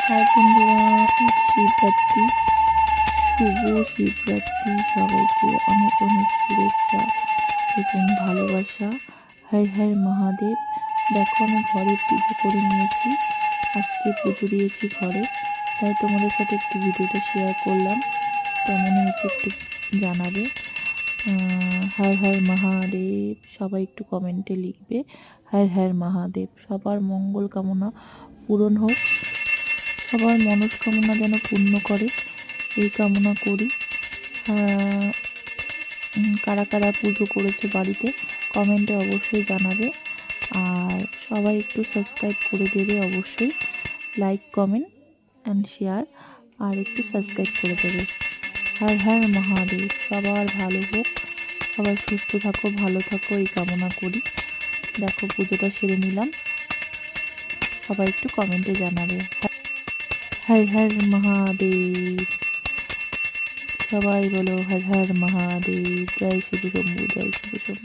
High বন্ধুরা, আজ শিবরাত্রি। শুভ শিবরাত্রি। সবাইকে অনেক অনেক শুভেচ্ছা এবং ভালোবাসা। হর হর মহাদেব। দেখো, আমি ঘরে পুজো করে নিয়েছি। আজকে পুজো দিয়েছি ঘরে, তাই তোমাদের সাথে একটু ভিডিওটা শেয়ার করলাম। কেমন হয়েছে একটু জানাবে। হর হর মহাদেব। সবাই একটু কমেন্টে লিখবে হর হর মহাদেব। সবার মঙ্গল কামনা পূরণ হোক, সবার মনস্কামনা যেন পূর্ণ করে, এই কামনা করি। কারা কারা পুজো করেছে বাড়িতে কমেন্টে অবশ্যই জানাবে। আর সবাই একটু সাবস্ক্রাইব করে দেবে অবশ্যই। লাইক, কমেন্ট অ্যান্ড শেয়ার, আর একটু সাবস্ক্রাইব করে দেবে। হর হর মহাদেব। সবার ভালো হোক, সবাই সুস্থ থাকো, ভালো থাকো, এই কামনা করি। দেখো, পুজোটা সেরে নিলাম। সবাই একটু কমেন্টে জানাবে হর হর মহাদেব। সবাই বলো হর হর মহাদেব। জয় শিব শম্ভু, জয় শিব শম্ভু।